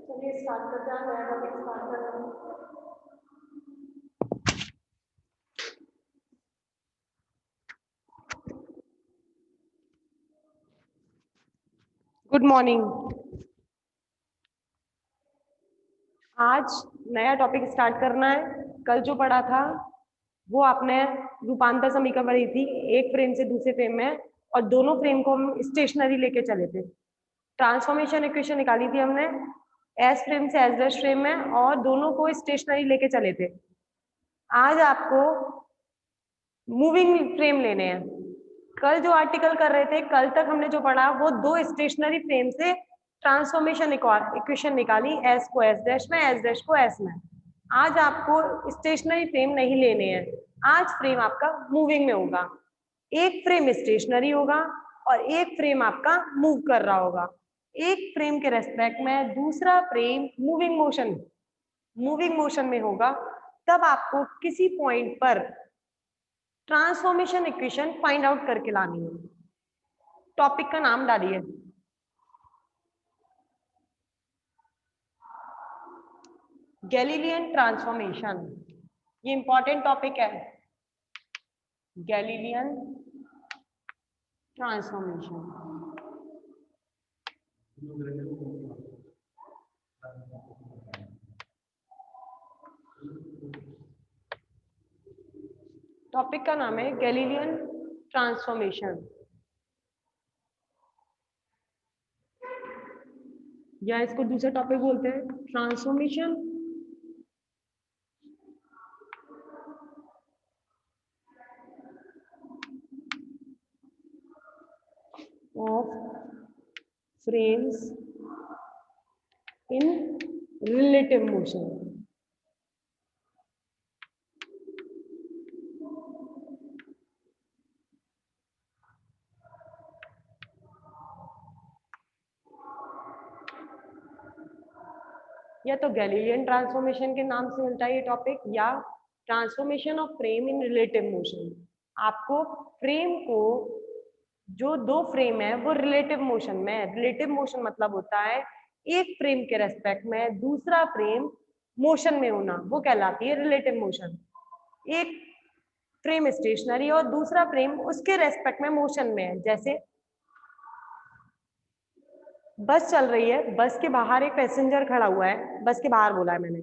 चलिए स्टार्ट करते हैं, नया टॉपिक स्टार्ट कर रहे हैं। Good morning. आज नया टॉपिक स्टार्ट करना है। कल जो पढ़ा था वो आपने रूपांतर समीकरण पढ़ी थी, एक फ्रेम से दूसरे फ्रेम में, और दोनों फ्रेम को हम स्टेशनरी लेके चले थे। ट्रांसफॉर्मेशन इक्वेशन निकाली थी हमने एस फ्रेम से एस डैश फ्रेम में, और दोनों को स्टेशनरी लेके चले थे। आज आपको मूविंग फ्रेम लेने हैं। कल जो आर्टिकल कर रहे थे, कल तक हमने जो पढ़ा वो दो स्टेशनरी फ्रेम से ट्रांसफॉर्मेशन इक्वेशन निकाली, एस को एस डैश में, एस डैश को एस में। आज आपको स्टेशनरी फ्रेम नहीं लेने हैं, आज फ्रेम आपका मूविंग में होगा। एक फ्रेम स्टेशनरी होगा और एक फ्रेम आपका मूव कर रहा होगा। एक फ्रेम के रेस्पेक्ट में दूसरा फ्रेम मूविंग मोशन में होगा। तब आपको किसी पॉइंट पर ट्रांसफॉर्मेशन इक्वेशन फाइंड आउट करके लानी है। टॉपिक का नाम डालिए, गैलीलियन ट्रांसफॉर्मेशन। ये इंपॉर्टेंट टॉपिक है, गैलीलियन ट्रांसफॉर्मेशन। टॉपिक का नाम है गैलीलियन ट्रांसफॉर्मेशन, या इसको दूसरा टॉपिक बोलते हैं transformation of frames in relative motion. या तो गैलीलियन ट्रांसफॉर्मेशन के नाम से मिलता है ये टॉपिक, या transformation of frame in relative motion. आपको फ्रेम को, जो दो फ्रेम है वो रिलेटिव मोशन में है। रिलेटिव मोशन मतलब होता है एक फ्रेम के रेस्पेक्ट में दूसरा फ्रेम मोशन में होना, वो कहलाती है रिलेटिव मोशन। एक फ्रेम स्टेशनरी और दूसरा फ्रेम उसके रेस्पेक्ट में मोशन में है। जैसे बस चल रही है, बस के बाहर एक पैसेंजर खड़ा हुआ है, बस के बाहर बोला है मैंने,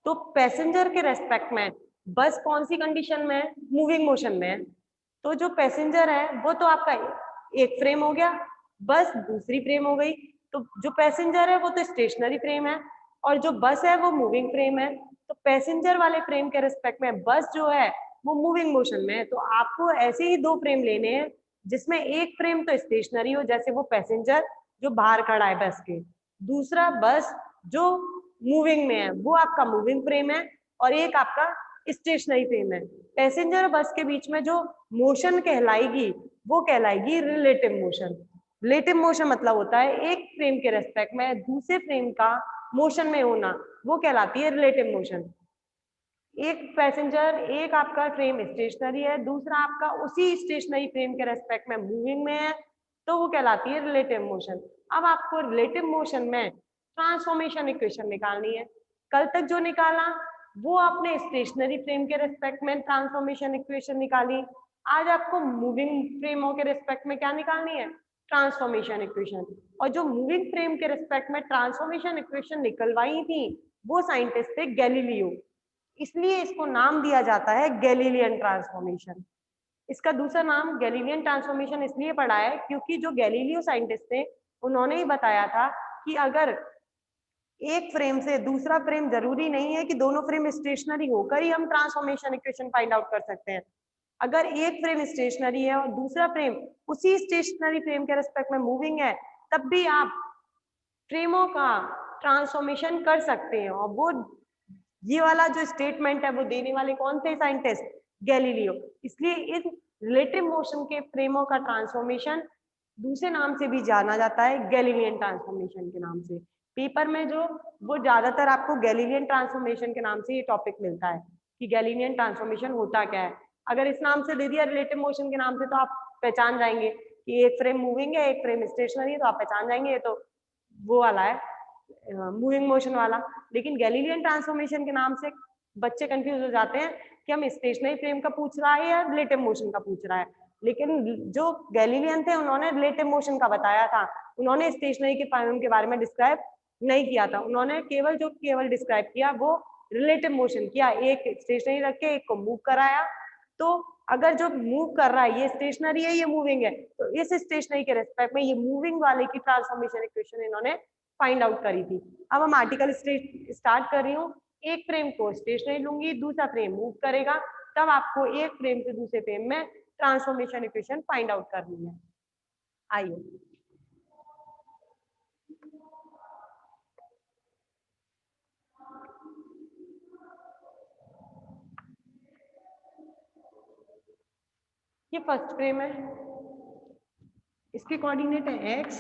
तो पैसेंजर के रेस्पेक्ट में बस कौन सी कंडीशन में है, मूविंग मोशन में है। तो जो पैसेंजर है वो तो आपका एक फ्रेम हो गया, बस दूसरी फ्रेम हो गई। तो जो पैसेंजर है वो तो स्टेशनरी फ्रेम है और जो बस है वो मूविंग फ्रेम है। तो पैसेंजर वाले फ्रेम के रिस्पेक्ट में बस जो है वो मूविंग मोशन में है। तो आपको ऐसे ही दो फ्रेम लेने हैं जिसमें एक फ्रेम तो स्टेशनरी हो, जैसे वो पैसेंजर जो बाहर खड़ा है बस के, दूसरा बस जो मूविंग में है वो आपका मूविंग फ्रेम है, और एक आपका स्टेशनरी फ्रेम है। पैसेंजर और बस के बीच में जो मोशन कहलाएगी वो कहलाएगी रिलेटिव मोशन। रिलेटिव मोशन मतलब होता है एक फ्रेम के रेस्पेक्ट में दूसरे फ्रेम का मोशन में होना, वो कहलाती है रिलेटिव मोशन। एक पैसेंजर, एक आपका फ्रेम स्टेशनरी है, दूसरा आपका उसी स्टेशनरी फ्रेम के रेस्पेक्ट में मूविंग में है, तो वो कहलाती है रिलेटिव मोशन। अब आपको रिलेटिव मोशन में ट्रांसफॉर्मेशन इक्वेशन निकालनी है। कल तक जो निकाला वो आपने स्टेशनरी फ्रेम के रेस्पेक्ट में ट्रांसफॉर्मेशन इक्वेशन निकाली। आज आपको मूविंग फ्रेमों के रेस्पेक्ट में क्या निकालनी है, ट्रांसफॉर्मेशन इक्वेशन। और जो मूविंग फ्रेम के रेस्पेक्ट में ट्रांसफॉर्मेशन इक्वेशन निकलवाई थी वो साइंटिस्ट थे गैलीलियो, इसलिए इसको नाम दिया जाता है गैलीलियन ट्रांसफॉर्मेशन। इसका दूसरा नाम गैलीलियन ट्रांसफॉर्मेशन इसलिए पड़ा है क्योंकि जो गैलीलियो साइंटिस्ट थे उन्होंने ही बताया था कि अगर एक फ्रेम से दूसरा फ्रेम, जरूरी नहीं है कि दोनों फ्रेम स्टेशनरी होकर ही हम ट्रांसफॉर्मेशन इक्वेशन फाइंड आउट कर सकते हैं। अगर एक फ्रेम स्टेशनरी है और दूसरा फ्रेम उसी स्टेशनरी फ्रेम के रेस्पेक्ट में मूविंग है, तब भी आप फ्रेमों का ट्रांसफॉर्मेशन कर सकते हैं। और वो ये वाला जो स्टेटमेंट है वो देने वाले कौन थे साइंटिस्ट? गैलीलियो। इसलिए इस रिलेटिव मोशन के फ्रेमों का ट्रांसफॉर्मेशन दूसरे नाम से भी जाना जाता है, गैलीलियन ट्रांसफॉर्मेशन के नाम से। पेपर में जो वो ज्यादातर आपको गैलीलियन ट्रांसफॉर्मेशन के नाम से ये टॉपिक मिलता है कि गैलीलियन ट्रांसफॉर्मेशन होता क्या है। अगर इस नाम से दे दिया रिलेटिव मोशन के नाम से तो आप पहचान जाएंगे कि एक फ्रेम मूविंग है एक फ्रेम स्टेशनरी है, तो आप पहचान जाएंगे ये तो वो वाला है मूविंग मोशन वाला। लेकिन गैलीलियन ट्रांसफॉर्मेशन के नाम से बच्चे कंफ्यूज हो जाते हैं कि हम स्टेशनरी फ्रेम का पूछ रहा है या रिलेटिव मोशन का पूछ रहा है। लेकिन जो गैलीलियन थे उन्होंने रिलेटिव मोशन का बताया था, उन्होंने स्टेशनरी के फ्रेम के बारे में डिस्क्राइब नहीं किया था। उन्होंने केवल डिस्क्राइब किया वो रिलेटिव मोशन किया, एक स्टेशनरी रख के एक को मूव कराया। तो अगर जो मूव कर रहा है ये स्टेशनरी है ये मूविंग है, तो इस स्टेशनरी के रेस्पेक्ट में ये मूविंग वाले की ट्रांसफॉर्मेशन इक्वेशन इन्होंने फाइंड आउट करी थी। अब हम आर्टिकल स्टार्ट कर रही हूँ। एक फ्रेम को स्टेशनरी लूंगी, दूसरा फ्रेम मूव करेगा, तब आपको एक फ्रेम से दूसरे फ्रेम में ट्रांसफॉर्मेशन इक्वेशन फाइंड आउट करनी है। आइए ये फर्स्ट फ्रेम है, इसके कोऑर्डिनेट है एक्स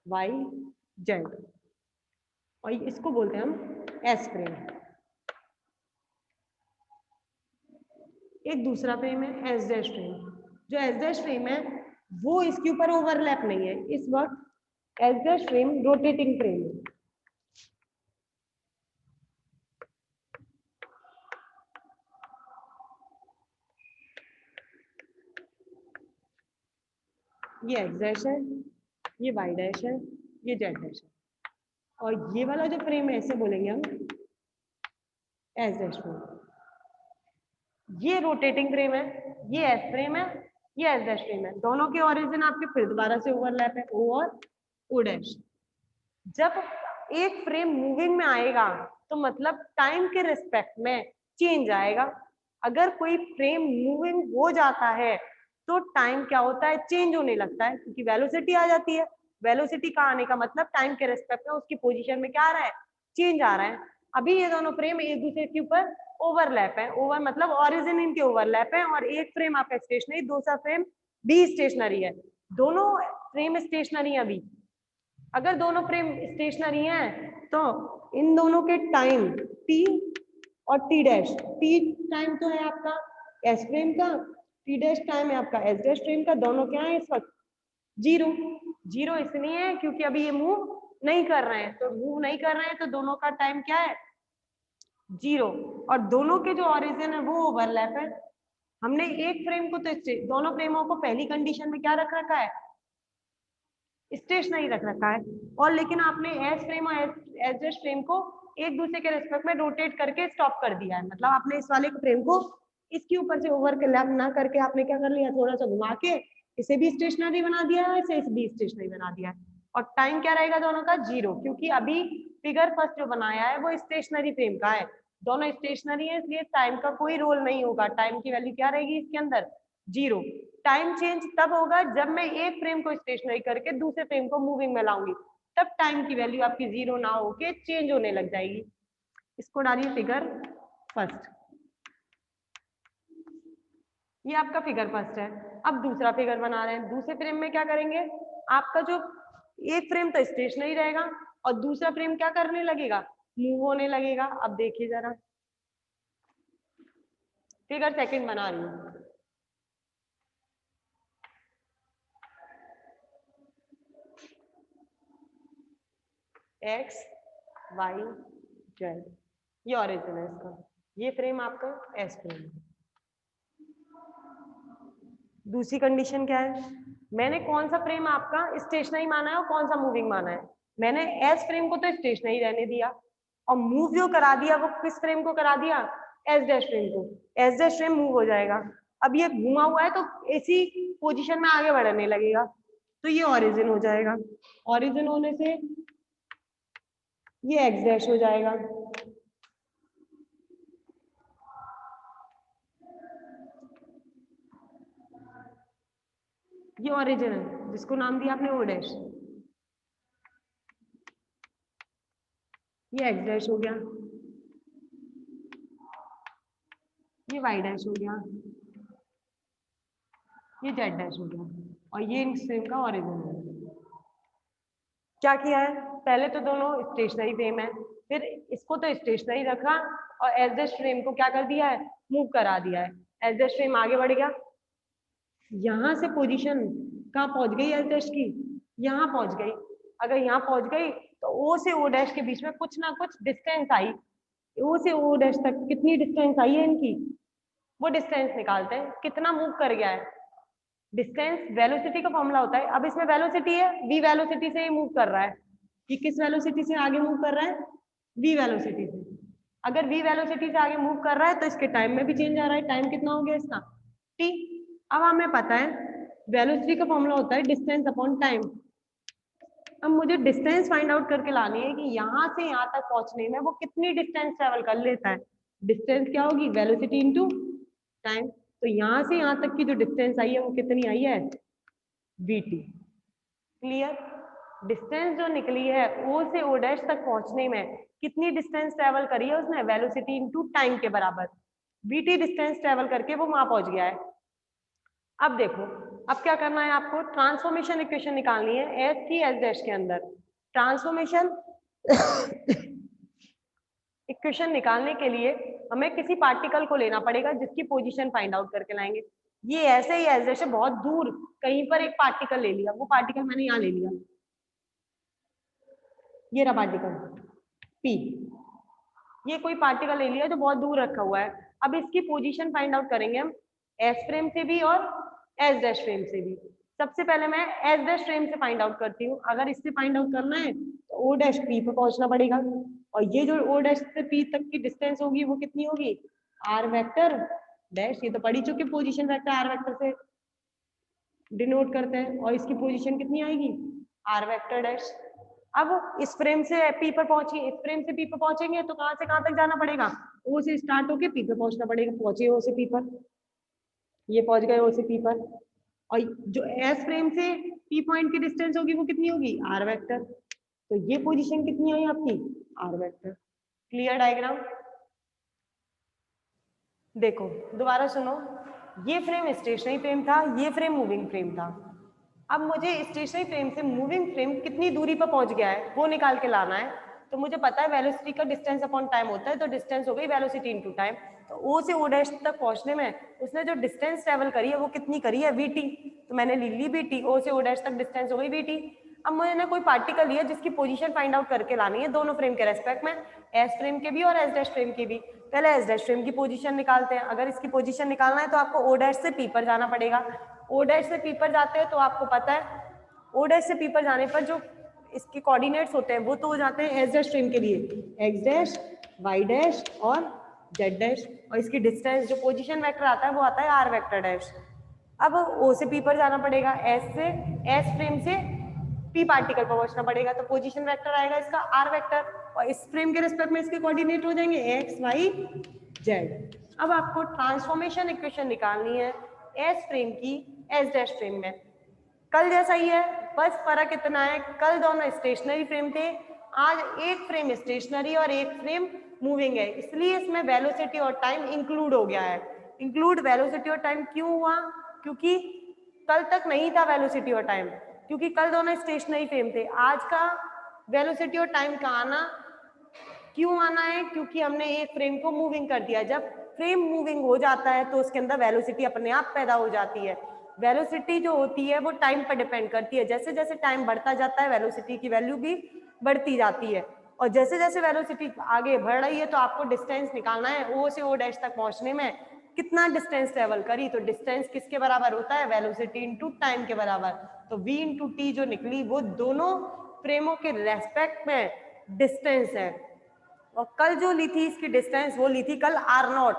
वाई जेड और इसको बोलते हैं हम एस फ्रेम। एक दूसरा फ्रेम है एस डैश फ्रेम। जो एस डैश फ्रेम है वो इसके ऊपर ओवरलैप नहीं है, इस वक्त S dash frame rotating frame है। ये एक्स डैश है, ये वाई डैश है, ये जेड डैश है। और ये वाला जो फ्रेम है ऐसे बोलेंगे हम एस डैश फ्रेम। ये रोटेटिंग फ्रेम है, ये एस फ्रेम है, ये एस डैश फ्रेम है। दोनों के ओरिजिन आपके फिर दोबारा से ओवरलैप है, ओ और ओ डैश। जब एक फ्रेम मूविंग में आएगा तो मतलब टाइम के रिस्पेक्ट में चेंज आएगा। अगर कोई फ्रेम मूविंग हो जाता है तो टाइम क्या होता है? चेंज होने लगता है, क्योंकि वेलोसिटी आ जाती है। वेलोसिटी का आने का मतलब टाइम के रिस्पेक्ट में उसकी पोजीशन में क्या आ रहा है? चेंज आ रहा है। अभी ये दोनों फ्रेम एक दूसरे के ऊपर ओवरलैप है, ओवर मतलब ओरिजिन इनके ओवरलैप है, और एक फ्रेम आपका स्टेशनरी, दूसरा फ्रेम भी स्टेशनरी है। दोनों फ्रेम स्टेशनरी है अभी। अगर दोनों फ्रेम स्टेशनरी हैं तो इन दोनों के टाइम टी और टी डैश, टी टाइम तो है आपका एस फ्रेम का, टी डैश टाइम है आपका एस डैश फ्रेम का। दोनों क्या है इस वक्त? जीरो। जीरो इसलिए है क्योंकि अभी ये मूव नहीं कर रहे हैं, तो मूव नहीं कर रहे हैं तो दोनों का टाइम क्या है? जीरो। और दोनों के जो ओरिजिन है वो ओवरलैप है। हमने एक फ्रेम को तो दोनों फ्रेमों को पहली कंडीशन में क्या रख रखा है? स्टेशनरी रख रखा है। और लेकिन आपने एस फ्रेम और एस डैश फ्रेम को एक दूसरे के रेस्पेक्ट में रोटेट करके स्टॉप कर दिया है। मतलब आपने इस वाले फ्रेम को इसके ऊपर से ओवरलैप ना करके आपने क्या कर लिया? थोड़ा सा घुमा के इसे भी स्टेशनरी बना दिया है, इसे भी स्टेशनरी बना दिया है। और टाइम क्या रहेगा दोनों का? जीरो, क्योंकि अभी फिगर फर्स्ट जो बनाया है वो स्टेशनरी फ्रेम का है। दोनों स्टेशनरी है इसलिए टाइम का कोई रोल नहीं होगा। टाइम की वैल्यू क्या रहेगी इसके अंदर? जीरो। टाइम चेंज तब होगा जब मैं एक फ्रेम को स्टेशनरी करके दूसरे फ्रेम को मूविंग में लाऊंगी, तब टाइम की वैल्यू आपकी जीरो ना होके चेंज होने लग जाएगी। इसको डालिए फिगर फर्स्ट। ये आपका फिगर फर्स्ट है। अब दूसरा फिगर बना रहे हैं। दूसरे फ्रेम में क्या करेंगे? आपका जो एक फ्रेम तो स्टेशनरी रहेगा और दूसरा फ्रेम क्या करने लगेगा? मूव होने लगेगा। अब देखिए जरा, फिगर सेकंड बना रही हूँ। एक्स वाई जेड, ये ओरिजिन है इसका। ये फ्रेम आपका एस फ्रेम है। दूसरी कंडीशन क्या है? मैंने कौन सा फ्रेम आपका स्टेशनरी माना है और कौन सा मूविंग माना है? मैंने एस फ्रेम को तो स्टेशनरी रहने दिया और मूव जो करा दिया वो किस फ्रेम को करा दिया, एस डैश फ्रेम को, एस डैश फ्रेम मूव हो जाएगा। अब ये घुमा हुआ है तो इसी पोजीशन में आगे बढ़ने लगेगा, तो ये ओरिजिन हो जाएगा। ओरिजिन होने से ये एक्स डैश हो जाएगा। ये ओरिजिन है जिसको नाम दिया आपने ओ डैश, ये एक्स डैश हो गया, ये वाई डैश हो गया, ये जेड डैश हो गया, और ये इन फ्रेम का ओरिजिन है। क्या किया है, पहले तो दोनों स्टेशनरी फ्रेम है, फिर इसको तो स्टेशनरी रखा और एस डैश फ्रेम को क्या कर दिया है, मूव करा दिया है। एस डैश फ्रेम आगे बढ़ गया, यहां से पोजीशन कहाँ पहुंच गई एस डैश की, यहाँ पहुंच गई। अगर यहाँ पहुंच गई तो ओ से ओ डैश के बीच में कुछ ना कुछ डिस्टेंस आई, ओ से ओ डैश तक कितनी डिस्टेंस आई है इनकी, वो डिस्टेंस निकालते हैं कितना मूव कर गया है। डिस्टेंस वेलोसिटी का फॉर्मूला होता है। अब इसमें वेलोसिटी है, v वेलोसिटी से ये मूव कर रहा है, ये किस वेलोसिटी से आगे मूव कर रहा है, v वेलोसिटी से। अगर v वेलोसिटी से आगे मूव कर रहा है तो इसके टाइम में भी चेंज आ रहा है। टाइम कितना हो गया इसका, t। अब हमें पता है वेलोसिटी का फॉर्मूला होता है डिस्टेंस अपॉन टाइम। अब मुझे डिस्टेंस फाइंड आउट करके लानी है कि यहाँ से यहाँ तक पहुंचने में वो कितनी डिस्टेंस ट्रेवल कर लेता है। डिस्टेंस क्या होगी, वेलोसिटी इनटू टाइम। तो यहाँ से यहाँ तक की जो डिस्टेंस आई है वो कितनी आई है, vt। क्लियर, डिस्टेंस जो निकली है ओ से ओ डैश तक पहुंचने में कितनी डिस्टेंस ट्रेवल करी है उसने, वेलोसिटी इनटू टाइम के बराबर। vt डिस्टेंस ट्रेवल करके वो वहां पहुंच गया है। अब देखो, अब क्या करना है आपको, ट्रांसफॉर्मेशन इक्वेशन निकालनी है एस थी एस डैश के अंदर। ट्रांसफॉर्मेशन इक्वेशन निकालने के लिए हमें किसी पार्टिकल को लेना पड़ेगा जिसकी पोजीशन फाइंड आउट करके लाएंगे। ये ऐसे ही एस डैश बहुत दूर कहीं पर एक पार्टिकल ले लिया, वो पार्टिकल मैंने यहाँ ले लिया, ये रहा पार्टिकल पी। ये कोई पार्टिकल ले लिया जो बहुत दूर रखा हुआ है। अब इसकी पोजीशन फाइंड आउट करेंगे हम एस फ्रेम से भी और एस डैश फ्रेम से भी। सबसे पहले मैं एस डैश फ्रेम से फाइंड आउट करती हूँ। अगर इससे फाइंड आउट करना है तो ओ डैश पी पे पहुंचना पड़ेगा, और ये जो ओ डैश से पी तक की डिस्टेंस होगी वो कितनी होगी, आर वेक्टर डैश। ये तो पढ़ी चुके, पोजीशन वेक्टर आर वेक्टर से डिनोट करते हैं, और इसकी पोजीशन कितनी आएगी, आर वेक्टर डैश। अब इस फ्रेम से पी पर पहुंची, इस फ्रेम से पी पर पहुंचेंगे तो कहां से कहां तक जाना पड़ेगा, ओ से स्टार्ट होके पी पर पहुंचना पड़ेगा। पहुंचे ओ से पी पर, ये पहुंच गए ओ से पी पर, और जो एस फ्रेम से पी पॉइंट की डिस्टेंस होगी वो कितनी होगी, आर वेक्टर। तो ये पोजीशन कितनी आई आपकी, आर वेक्टर। Clear diagram. देखो दोबारा सुनो, ये फ्रेम स्टेशनरी फ्रेम था, ये फ्रेम मूविंग फ्रेम था। अब मुझे स्टेशनरी फ्रेम से मूविंग फ्रेम कितनी दूरी पर पहुंच गया है वो निकाल के लाना है। तो मुझे पता है वेलोसिटी का डिस्टेंस अपॉन टाइम होता है, तो डिस्टेंस हो गई वेलोसिटी इनटू टाइम। तो ओ से ओ डैश तक पहुंचने में उसने जो डिस्टेंस ट्रेवल करी है वो कितनी करी है, वीटी। तो मैंने लिख ली वीटी, ओ से ओ डैश तक डिस्टेंस हो गई वीटी। अब मैंने कोई पार्टिकल लिया जिसकी पोजीशन फाइंड आउट करके लानी है दोनों फ्रेम के रेस्पेक्ट में, एस फ्रेम के भी और एस डैश फ्रेम के भी। पहले एस डैश फ्रेम की पोजीशन निकालते हैं। अगर इसकी पोजीशन निकालना है तो आपको ओ डैश से पी पर जाना पड़ेगा। ओ डैश से पी पर जाते हैं तो आपको पता है ओ डैश से पी पर जाने पर जो इसके कोऑर्डिनेट्स होते हैं वो तो हो जाते हैं एस डैश फ्रेम के लिए एक्स डैश, वाई डैश और जेड डैश, और इसकी डिस्टेंस जो पोजीशन वेक्टर आता है वो आता है आर वेक्टर डैश। अब ओ से पी पर जाना पड़ेगा, एस से एस फ्रेम से पी पार्टिकल पर पहुंचना पड़ेगा, तो पोजीशन वेक्टर आएगा इसका आर वेक्टर, और इस फ्रेम के रिस्पेक्ट में इसके कोऑर्डिनेट हो जाएंगे एक्स वाई जेड। अब आपको ट्रांसफॉर्मेशन इक्वेशन निकालनी है एस फ्रेम की एस डैश फ्रेम में। कल जैसा ही है, बस फर्क इतना है कल दोनों स्टेशनरी फ्रेम थे, आज एक फ्रेम स्टेशनरी और एक फ्रेम मूविंग है, इसलिए इसमें वेलोसिटी और टाइम इंक्लूड हो गया है। इंक्लूड वेलोसिटी और टाइम क्यों हुआ, क्योंकि कल तक नहीं था वेलोसिटी और टाइम, क्योंकि कल दोनों स्टेशनरी फ्रेम थे। आज का वेलोसिटी और टाइम का आना क्यों आना है, क्योंकि हमने एक फ्रेम को मूविंग कर दिया। जब फ्रेम मूविंग हो जाता है तो उसके अंदर वेलोसिटी अपने आप पैदा हो जाती है। वेलोसिटी जो होती है वो टाइम पर डिपेंड करती है, जैसे जैसे टाइम बढ़ता जाता है वेलोसिटी की वैल्यू भी बढ़ती जाती है, और जैसे जैसे वेलोसिटी आगे बढ़ रही है तो आपको डिस्टेंस निकालना है ओ से ओ डैश तक पहुंचने में कितना डिस्टेंस ट्रेवल करी। तो डिस्टेंस किसके बराबर होता है, वेलोसिटी इनटू टाइम के बराबर। तो v इंटू टी जो निकली वो दोनों फ्रेमों के रेस्पेक्ट में डिस्टेंस है, और कल जो ली थी इसकी डिस्टेंस वो ली थी कल r0,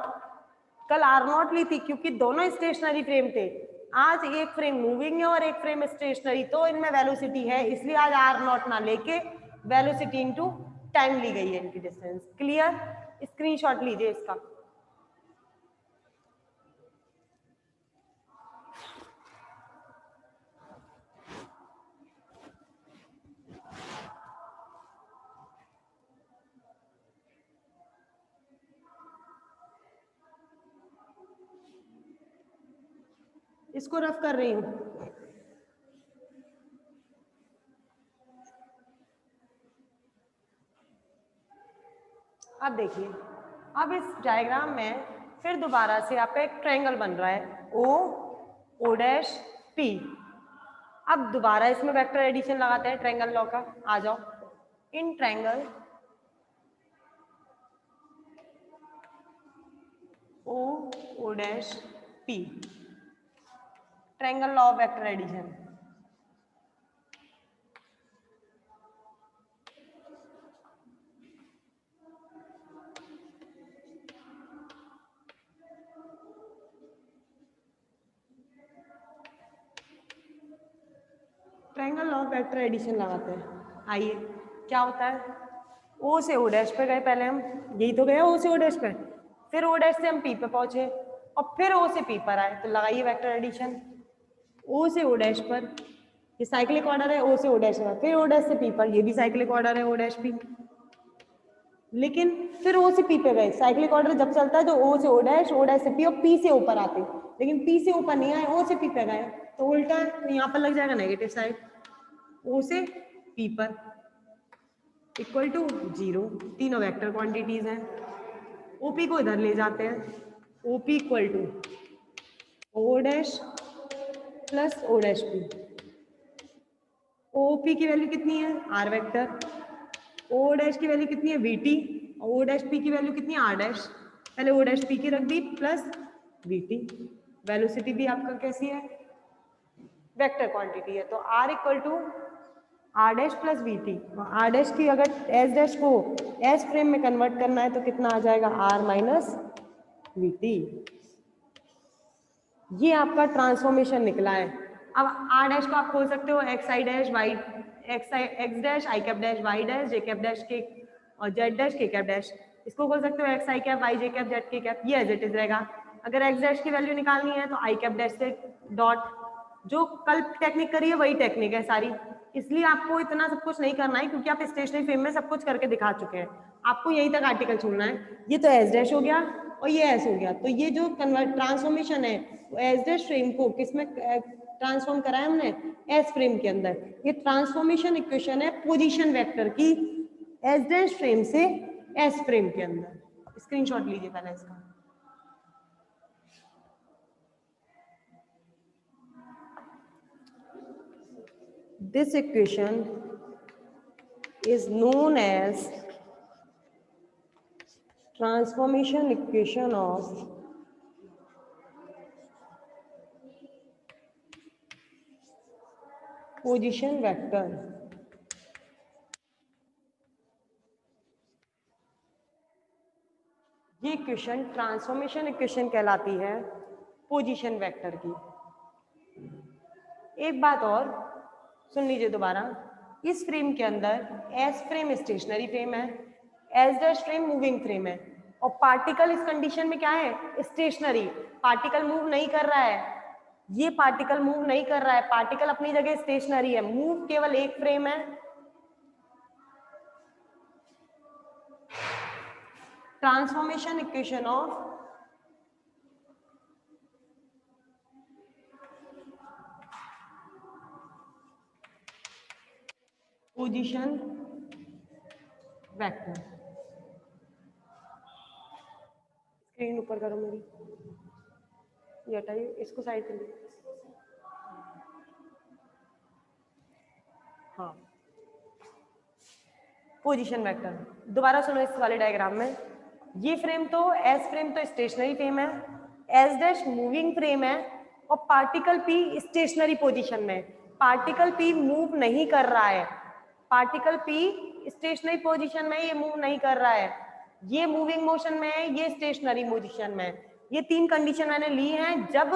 कल r0 ली थी क्योंकि दोनों स्टेशनरी फ्रेम थे। आज एक फ्रेम मूविंग है और एक फ्रेम स्टेशनरी, तो इनमें वेलोसिटी है, इसलिए आज r0 ना लेके वेलोसिटी इनटू टाइम ली गई है इनकी डिस्टेंस। क्लियर? स्क्रीनशॉट लीजिए इसका। इसको रफ कर रही हूं। अब देखिए, अब इस डायग्राम में फिर दोबारा से आपका एक ट्रायंगल बन रहा है ओ डैश पी। अब दोबारा इसमें वेक्टर एडिशन लगाते हैं ट्रायंगल लॉ का। आ जाओ, इन triangle O dash P, triangle law of vector addition. Triangle law of vector addition लगाते हैं। आइए, क्या होता है, ओ से ओ डैश पे गए पहले हम, यही तो गया ओ से ओ डैश पे, फिर ओ डैश से हम पी पे पहुंचे और फिर ओ से पी पर आए, तो लगाइए वेक्टर एडिशन। ओ से ओ डैश पर, ये साइक्लिक ऑर्डर है, ओ से ओ डैश पर, फिर ओ डैश से पी पर, ये भी साइक्लिक ऑर्डर है, ओ डैश पी। लेकिन फिर ओ से पी पे गए, साइक्लिक ऑर्डर जब चलता है तो ओ से ओ डैश से पी और पी से ऊपर आते, लेकिन पी से ऊपर नहीं आए, ओ से पी पे गए, तो उल्टा है, तो यहाँ पर लग जाएगा नेगेटिव साइड, ओ से पी पर इक्वल टू 0। तीनों वेक्टर क्वांटिटीज हैं। ओपी को इधर ले जाते हैं, OP equal to O dash plus O dash P. OP की वैल्यू कितनी है, आर वेक्टर, ओ डैश की वैल्यू कितनी है, वीटी, और ओ डैश पी की वैल्यू कितनी है, आर डैश। पहले ओ डैश पी की रख दी प्लस वीटी। वेलोसिटी भी आपका कैसी है, वेक्टर क्वांटिटी है, तो R equal to R dash plus VT. R dash की अगर एस डैश को एस फ्रेम में कन्वर्ट करना है तो कितना आ जाएगा, आर माइनस वीटी। ये आपका ट्रांसफॉर्मेशन निकला है। अब आर डैश को आप खोल सकते हो X I dash Y, X dash I cap dash Y dash J cap dash K और Z dash K cap dash. इसको खोल सकते हो X I cap Y J cap Z K cap, ये एज इट इज रहेगा। अगर X dash की value निकालनी है तो आई कैप डैश से डॉट, जो कल टेक्निक करी है वही टेक्निक है सारी, इसलिए आपको इतना सब कुछ नहीं करना है क्योंकि आप स्टेशनरी फ्रेम में सब कुछ करके दिखा चुके हैं। आपको यहीं तक आर्टिकल छोड़ना है। ये तो एस डैश हो गया और ये एस हो गया, तो ये जो कन्वर्ट ट्रांसफॉर्मेशन है एस डैश फ्रेम को किसमें ट्रांसफॉर्म करा है हमने, एस फ्रेम के अंदर। ये ट्रांसफॉर्मेशन इक्वेशन है पोजीशन वेक्टर की एस डैश फ्रेम से एस फ्रेम के अंदर। स्क्रीनशॉट लीजिए पहले इसका। This equation is known as transformation equation of position vector। ये इक्वेशन ट्रांसफॉर्मेशन इक्वेशन कहलाती है पोजीशन वेक्टर की। एक बात और सुन लीजिए दोबारा, इस फ्रेम के अंदर एस फ्रेम स्टेशनरी फ्रेम है, S dash frame moving frame है, और पार्टिकल इस कंडीशन में क्या है, स्टेशनरी। पार्टिकल मूव नहीं कर रहा है, ये पार्टिकल मूव नहीं कर रहा है, पार्टिकल अपनी जगह स्टेशनरी है, मूव केवल एक फ्रेम है। Transformation equation of position vector. Screen ऊपर करो मेरी, ये हटाइए, इसको साइड कर लीजिए। हाँ, पोजीशन वेक्टर दोबारा सुनो। इस वाले डायग्राम में ये फ्रेम तो एस फ्रेम तो स्टेशनरी फ्रेम है, एस डैश मूविंग फ्रेम है और पार्टिकल पी स्टेशनरी पोजीशन में। पार्टिकल पी मूव नहीं कर रहा है, पार्टिकल पी स्टेशनरी पोजीशन में ये मूव नहीं कर रहा है, ये मूविंग मोशन में है, ये स्टेशनरी मोशन में है। ये तीन कंडीशन मैंने ली हैं जब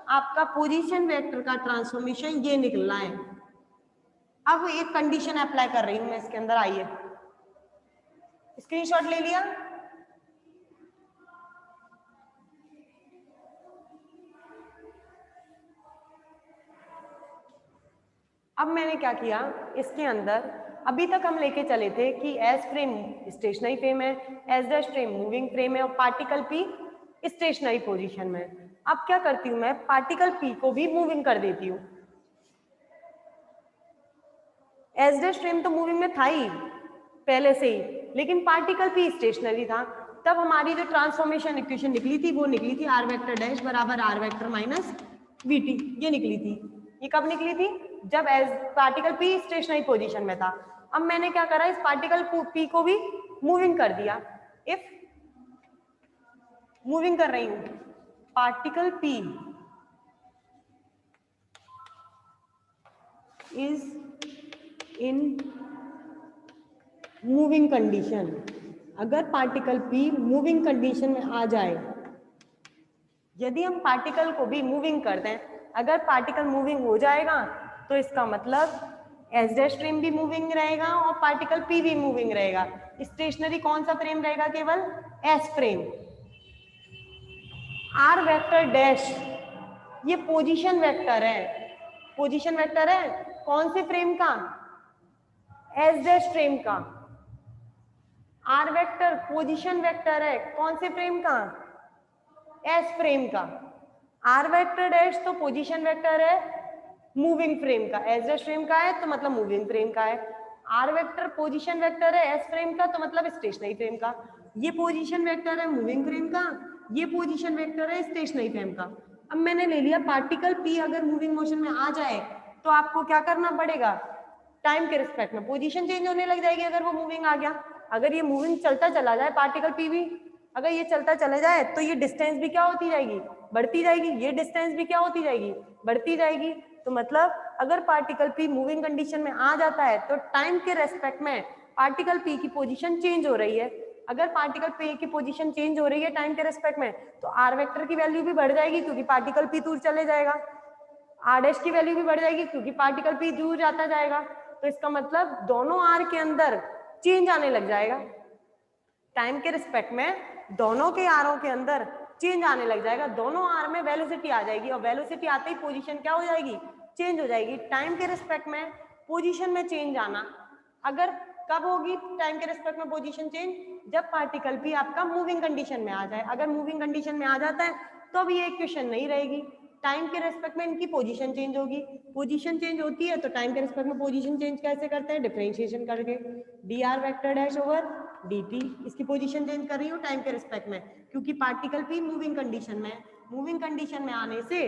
आपका पोजीशन वेक्टर का ट्रांसफॉर्मेशन ये निकलना है। अब एक कंडीशन अप्लाई कर रही हूं मैं इसके अंदर, आइए स्क्रीनशॉट ले लिया। अब मैंने क्या किया इसके अंदर, अभी तक हम लेके चले थे कि एस फ्रेम स्टेशनरी फ्रेम है, S dash frame moving frame है और पार्टिकल पी स्टेशनरी पोजीशन में। अब क्या करती हूं मैं, पार्टिकल पी को भी मूविंग कर देती हूँ। एस डैश फ्रेम तो मूविंग में था ही पहले से ही, लेकिन पार्टिकल पी स्टेशनरी था। तब हमारी जो ट्रांसफॉर्मेशन इक्वेशन निकली थी वो निकली थी आर वेक्टर डैश बराबर R vector minus V T, ये निकली थी। ये कब निकली थी, जब as particle P stationary position में था। अब मैंने क्या करा, इस पार्टिकल पी को भी मूविंग कर दिया। इफ मूविंग कर रही हूं particle P is in moving condition, अगर पार्टिकल पी मूविंग कंडीशन में आ जाए, यदि हम पार्टिकल को भी मूविंग कर दें, अगर पार्टिकल मूविंग हो जाएगा तो इसका मतलब एस डैश फ्रेम भी मूविंग रहेगा और पार्टिकल पी भी मूविंग रहेगा। स्टेशनरी कौन सा फ्रेम रहेगा, केवल S frame. R vector dash ये पोजीशन वेक्टर है, पोजीशन वेक्टर है कौन से फ्रेम का, एस डैश फ्रेम का। आर वेक्टर पोजीशन वेक्टर है कौन से फ्रेम का, एस फ्रेम का। आर वेक्टर डैश तो पोजीशन वेक्टर है मूविंग फ्रेम का, एस डैश फ्रेम का है तो मतलब मूविंग फ्रेम का है। आर वेक्टर पोजीशन वेक्टर है एस फ्रेम का तो मतलब स्टेशनरी फ्रेम का। ये पोजीशन वेक्टर है मूविंग फ्रेम का, ये पोजीशन वेक्टर है स्टेशनरी फ्रेम का। अब मैंने ले लिया पार्टिकल पी अगर मूविंग मोशन में आ जाए तो आपको क्या करना पड़ेगा, टाइम के रिस्पेक्ट में पोजीशन चेंज होने लग जाएगी अगर वो मूविंग आ गया। अगर ये मूविंग चलता चला जाए पार्टिकल पी भी, अगर ये चलता चला जाए तो ये डिस्टेंस भी क्या होती जाएगी, बढ़ती जाएगी। ये डिस्टेंस भी क्या होती जाएगी, बढ़ती जाएगी। तो मतलब अगर पार्टिकल पी मूविंग कंडीशन में आ जाता है तो टाइम के रेस्पेक्ट में पार्टिकल पी की पोजीशन चेंज हो रही है। अगर पार्टिकल पी की पोजीशन चेंज हो रही है टाइम के रेस्पेक्ट में तो आर वेक्टर की वैल्यू भी बढ़ जाएगी क्योंकि पार्टिकल पी दूर चले जाएगा। आर डैश की वैल्यू भी बढ़ जाएगी क्योंकि पार्टिकल पी दूर जाता जाएगा। तो इसका मतलब दोनों आर के अंदर चेंज आने लग जाएगा, टाइम के रिस्पेक्ट में दोनों के आरों के अंदर चेंज आने लग जाएगा। दोनों आर में वेलोसिटी आ जाएगी और वेलोसिटी आते ही पोजीशन क्या हो जाएगी, चेंज हो जाएगी। टाइम के रिस्पेक्ट में पोजीशन में चेंज आना अगर कब होगी, टाइम के रिस्पेक्ट में पोजीशन चेंज जब पार्टिकल भी आपका मूविंग कंडीशन में आ जाए। अगर मूविंग कंडीशन में आ जाता है तो अब ये इक्वेशन नहीं रहेगी, टाइम के रेस्पेक्ट में इनकी पोजीशन चेंज होगी। पोजीशन चेंज होती है तो टाइम के रेस्पेक्ट में पोजीशन चेंज कैसे करते हैं, डिफरेंशिएशन करके। D R vector dash over D T, इसकी पोजीशन चेंज कर रही हूँ टाइम के रिस्पेक्ट में क्योंकि पार्टिकल भी मूविंग कंडीशन में, मूविंग कंडीशन में आने से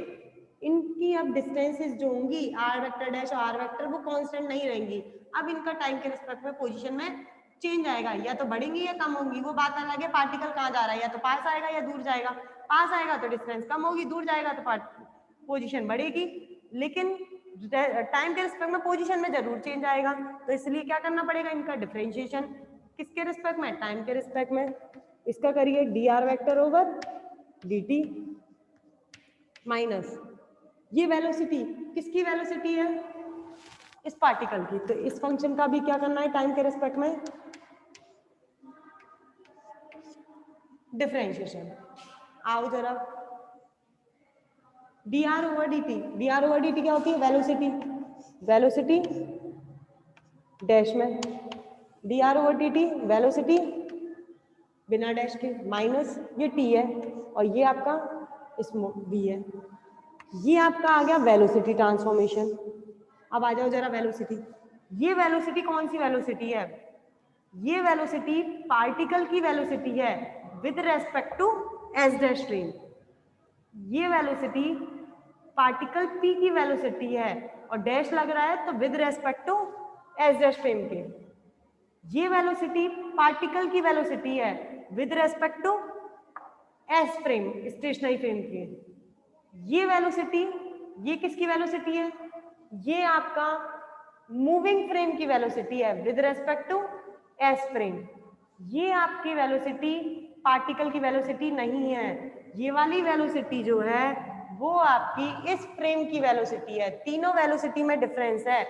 इनकी अब डिस्टेंसेस जो होंगी आर वेक्टर डैश और आर वेक्टर वो कांस्टेंट नहीं रहेंगी। अब इनका टाइम के रिस्पेक्ट में पोजीशन में चेंज आएगा, या तो बढ़ेंगी या कम होंगी वो बात अलग है। पार्टिकल कहाँ जा रहा है, या तो पास आएगा या दूर जाएगा। पास आएगा तो डिस्टेंस कम होगी, दूर जाएगा तो पोजीशन बढ़ेगी, लेकिन टाइम के रिस्पेक्ट में पोजीशन में जरूर चेंज आएगा। तो इसलिए क्या करना पड़ेगा, इनका डिफरेंशिएशन किसके रिस्पेक्ट में, टाइम के रिस्पेक्ट में। इसका करिए D R vector over D T minus ये वेलोसिटी किसकी वेलोसिटी है, इस पार्टिकल की। तो इस फंक्शन का भी क्या करना है, टाइम के रिस्पेक्ट में डिफरेंशिएशन। आओ जरा, D R over D T, D R over D T क्या होती है, वेलोसिटी, वेलोसिटी डैश में D R over D T velocity बिना डैश के माइनस ये टी है और ये आपका इसमें वी है। ये आपका आ गया वेलोसिटी ट्रांसफॉर्मेशन। अब आ जाओ जरा वेलोसिटी, ये वेलोसिटी कौन सी वेलोसिटी है, ये वेलोसिटी पार्टिकल की वेलोसिटी है with respect to S dash frame. ये वेलोसिटी पार्टिकल पी की वेलोसिटी है और डैश लग रहा है तो with respect to S dash frame के। ये वेलोसिटी पार्टिकल की वेलोसिटी है with respect to S frame stationary frame के। ये वेलोसिटी, ये किसकी वेलोसिटी है, ये आपका मूविंग फ्रेम की वेलोसिटी है with respect to S frame. ये आपकी वेलोसिटी पार्टिकल की वेलोसिटी नहीं है, ये वाली वेलोसिटी जो है वो आपकी इस फ्रेम की वेलोसिटी है। तीनों वेलोसिटी में डिफरेंस है।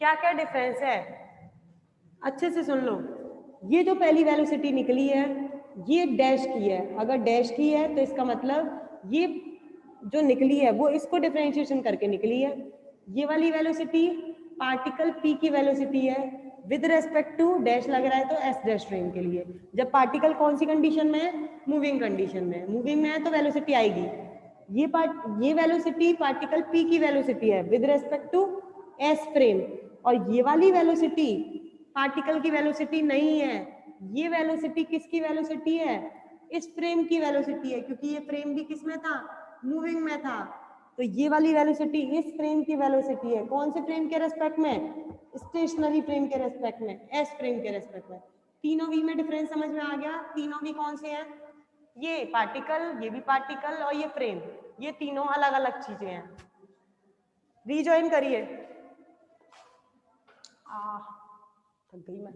क्या क्या डिफरेंस है, अच्छे से सुन लो। ये जो पहली वेलोसिटी निकली है ये डैश की है, अगर डैश की है तो इसका मतलब ये जो निकली है वो इसको डिफरेंशिएशन करके निकली है। ये वाली वेलोसिटी पार्टिकल p की वेलोसिटी है विद रेस्पेक्ट टू डैश लग रहा है तो s डैश फ्रेम के लिए। जब पार्टिकल कौन सी कंडीशन में है, मूविंग कंडीशन में है। मूविंग में है तो वेलोसिटी आएगी। ये वेलोसिटी पार्टिकल p की वेलोसिटी है with respect to s frame, और ये वाली वेलोसिटी पार्टिकल की वेलोसिटी नहीं है। ये वेलोसिटी किसकी वेलोसिटी है, इस फ्रेम की वेलोसिटी है, क्योंकि ये फ्रेम भी किस में था, मूविंग में था। तो ये वाली वेलोसिटी इस फ्रेम की वेलोसिटी है। कौन से फ्रेम के रेस्पेक्ट में, स्टेशनरी फ्रेम के रेस्पेक्ट में, एस फ्रेम के रेस्पेक्ट में। तीनों वी में डिफरेंस समझ में आ गया। तीनों वी कौन से हैं, ये पार्टिकल, ये भी पार्टिकल और ये फ्रेम, ये तीनों अलग अलग चीजें हैं। रीजॉइन करिए। थक गई मैं।